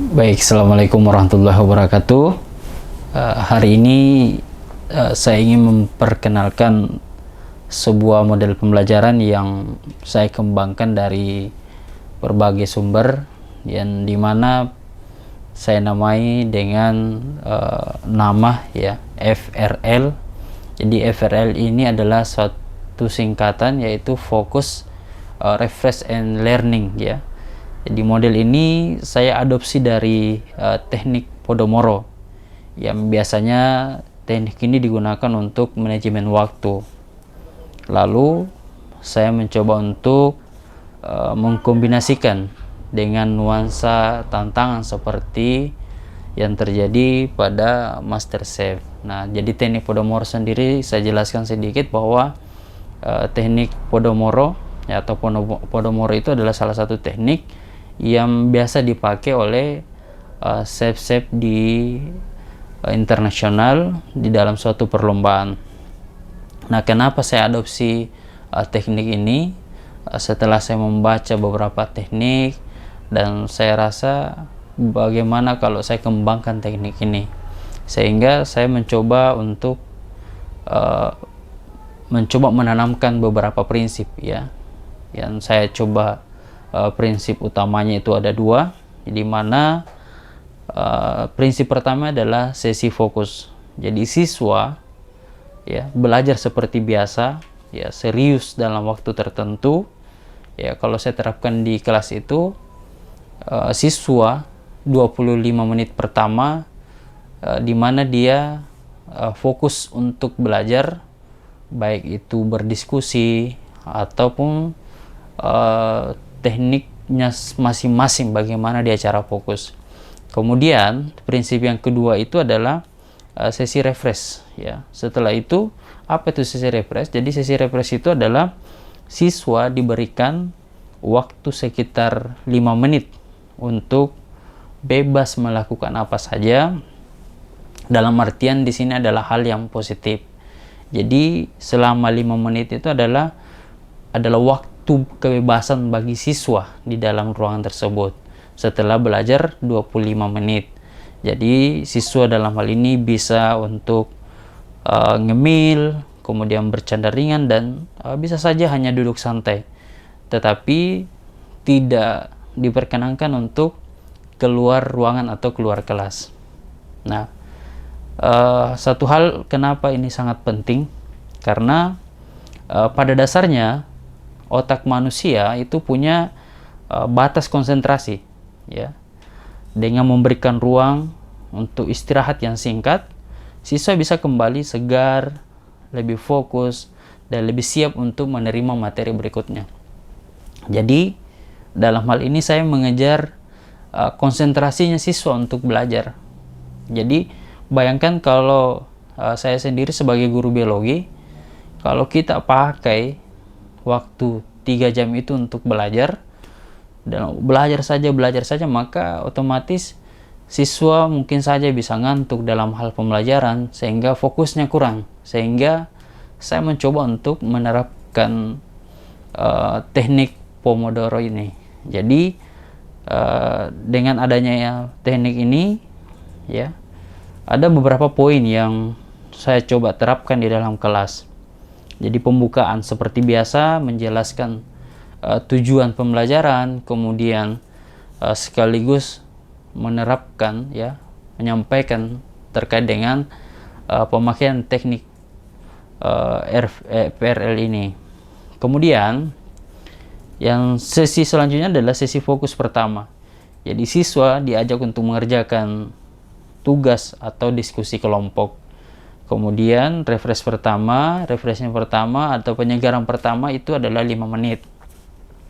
Baik, Assalamualaikum warahmatullahi wabarakatuh. Hari ini saya ingin memperkenalkan sebuah model pembelajaran yang saya kembangkan dari berbagai sumber, yang dimana saya namai dengan nama ya FRL. Jadi FRL ini adalah suatu singkatan, yaitu Focus, Refresh and Learning ya. Jadi model ini saya adopsi dari teknik Pomodoro, yang biasanya teknik ini digunakan untuk manajemen waktu. Lalu saya mencoba untuk mengkombinasikan dengan nuansa tantangan seperti yang terjadi pada MasterChef. Nah, jadi teknik Pomodoro sendiri saya jelaskan sedikit bahwa teknik Pomodoro ya, atau Pomodoro itu adalah salah satu teknik yang biasa dipakai oleh chef-chef di internasional di dalam suatu perlombaan. Nah, kenapa saya adopsi teknik ini? Setelah saya membaca beberapa teknik, dan saya rasa bagaimana kalau saya kembangkan teknik ini, sehingga saya mencoba untuk menanamkan beberapa prinsip ya, yang saya coba. Prinsip utamanya itu ada dua, di mana prinsip pertama adalah sesi fokus. Jadi siswa ya belajar seperti biasa ya, serius dalam waktu tertentu ya. Kalau saya terapkan di kelas itu, siswa 25 menit pertama di mana dia fokus untuk belajar, baik itu berdiskusi ataupun tekniknya masing-masing bagaimana dia cara fokus. Kemudian prinsip yang kedua itu adalah sesi refresh ya. Setelah itu, apa itu sesi refresh? Jadi sesi refresh itu adalah siswa diberikan waktu sekitar 5 menit untuk bebas melakukan apa saja. Dalam artian di sini adalah hal yang positif. Jadi selama 5 menit itu adalah waktu kebebasan bagi siswa di dalam ruangan tersebut setelah belajar 25 menit. Jadi siswa dalam hal ini bisa untuk ngemil, kemudian bercanda ringan, dan bisa saja hanya duduk santai. Tetapi tidak diperkenankan untuk keluar ruangan atau keluar kelas. Nah, satu hal kenapa ini sangat penting, karena pada dasarnya otak manusia itu punya batas konsentrasi ya. Dengan memberikan ruang untuk istirahat yang singkat, siswa bisa kembali segar, lebih fokus, dan lebih siap untuk menerima materi berikutnya. Jadi dalam hal ini saya mengejar konsentrasinya siswa untuk belajar. Jadi bayangkan kalau saya sendiri sebagai guru biologi, kalau kita pakai waktu 3 jam itu untuk belajar, dan belajar saja, maka otomatis siswa mungkin saja bisa ngantuk dalam hal pembelajaran, sehingga fokusnya kurang. Sehingga saya mencoba untuk menerapkan teknik Pomodoro ini. Jadi dengan adanya teknik ini ya, ada beberapa poin yang saya coba terapkan di dalam kelas. Jadi pembukaan seperti biasa, menjelaskan tujuan pembelajaran, kemudian sekaligus menerapkan ya, menyampaikan terkait dengan pemakaian teknik PRL ini. Kemudian yang sesi selanjutnya adalah sesi fokus pertama. Jadi siswa diajak untuk mengerjakan tugas atau diskusi kelompok. Kemudian refreshnya pertama atau penyegaran pertama itu adalah 5 menit.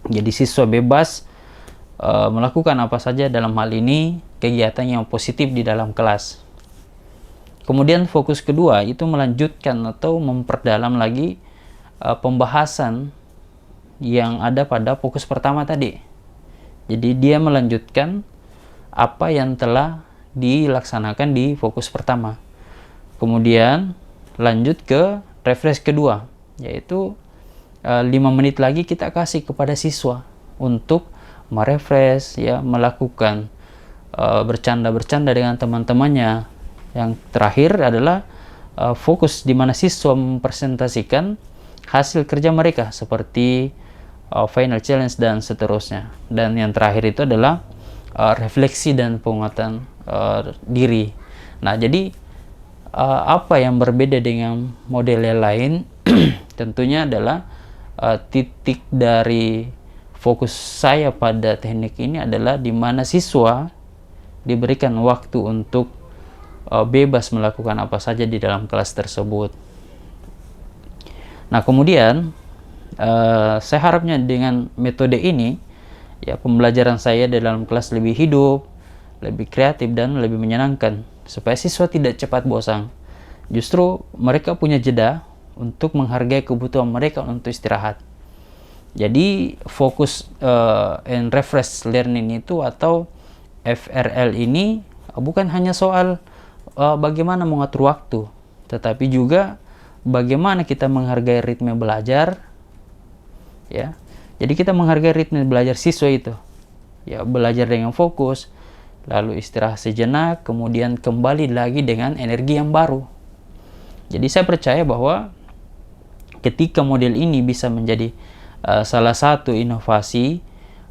Jadi siswa bebas melakukan apa saja, dalam hal ini kegiatan yang positif di dalam kelas. Kemudian fokus kedua itu melanjutkan atau memperdalam lagi pembahasan yang ada pada fokus pertama tadi. Jadi dia melanjutkan apa yang telah dilaksanakan di fokus pertama. Kemudian lanjut ke refresh kedua, yaitu 5 menit lagi kita kasih kepada siswa untuk merefresh ya, melakukan bercanda-bercanda dengan teman-temannya. Yang terakhir adalah fokus di mana siswa mempresentasikan hasil kerja mereka seperti final challenge dan seterusnya. Dan yang terakhir itu adalah refleksi dan penguatan diri. Nah, jadi apa yang berbeda dengan model yang lain tentunya adalah titik dari fokus saya pada teknik ini adalah di mana siswa diberikan waktu untuk bebas melakukan apa saja di dalam kelas tersebut. Nah, kemudian saya harapnya dengan metode ini ya pembelajaran saya di dalam kelas lebih hidup, lebih kreatif dan lebih menyenangkan supaya siswa tidak cepat bosan. Justru mereka punya jeda untuk menghargai kebutuhan mereka untuk istirahat. Jadi fokus and refresh learning itu atau FRL ini bukan hanya soal bagaimana mengatur waktu, tetapi juga bagaimana kita menghargai ritme belajar, ya. Jadi kita menghargai ritme belajar siswa itu, ya, belajar dengan fokus, lalu istirahat sejenak, kemudian kembali lagi dengan energi yang baru. Jadi saya percaya bahwa ketika model ini bisa menjadi salah satu inovasi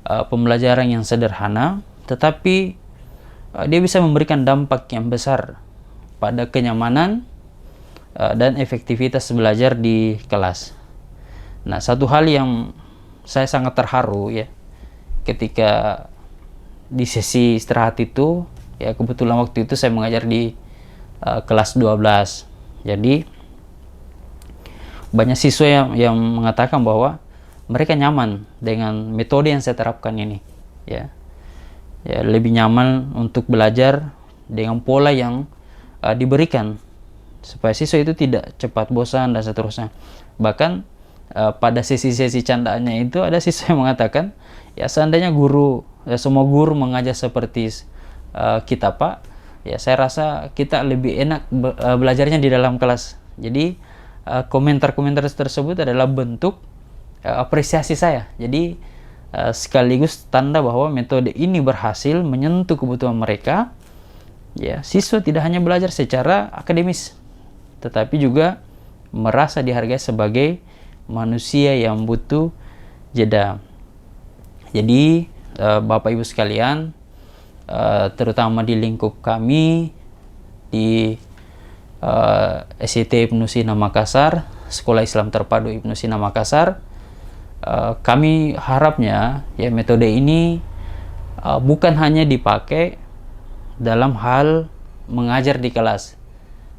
pembelajaran yang sederhana, tetapi dia bisa memberikan dampak yang besar pada kenyamanan dan efektivitas belajar di kelas. Nah, satu hal yang saya sangat terharu ya ketika di sesi istirahat itu, ya kebetulan waktu itu saya mengajar di kelas 12. Jadi banyak siswa yang mengatakan bahwa mereka nyaman dengan metode yang saya terapkan ini, ya lebih nyaman untuk belajar dengan pola yang diberikan supaya siswa itu tidak cepat bosan dan seterusnya. Bahkan pada sesi-sesi candaannya itu ada siswa yang mengatakan, ya seandainya semua guru mengajar seperti kita Pak, ya saya rasa kita lebih enak belajarnya di dalam kelas. Jadi komentar-komentar tersebut adalah bentuk apresiasi saya. Jadi sekaligus tanda bahwa metode ini berhasil menyentuh kebutuhan mereka. Ya, siswa tidak hanya belajar secara akademis, tetapi juga merasa dihargai sebagai manusia yang butuh jeda. Jadi Bapak Ibu sekalian, terutama di lingkup kami di SIT Ibnu Sina Makassar, Sekolah Islam Terpadu Ibnu Sina Makassar, kami harapnya ya metode ini bukan hanya dipakai dalam hal mengajar di kelas,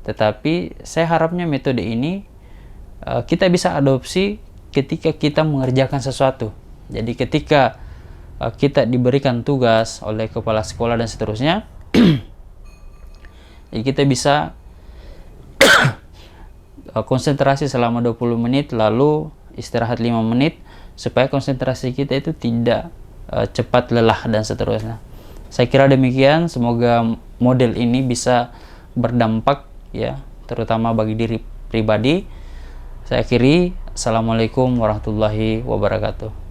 tetapi saya harapnya metode ini kita bisa adopsi ketika kita mengerjakan sesuatu. Jadi ketika kita diberikan tugas oleh kepala sekolah dan seterusnya, jadi kita bisa konsentrasi selama 20 menit lalu istirahat 5 menit supaya konsentrasi kita itu tidak cepat lelah dan seterusnya. Saya kira demikian, semoga model ini bisa berdampak ya, terutama bagi diri pribadi. Saya akhiri, Assalamualaikum warahmatullahi wabarakatuh.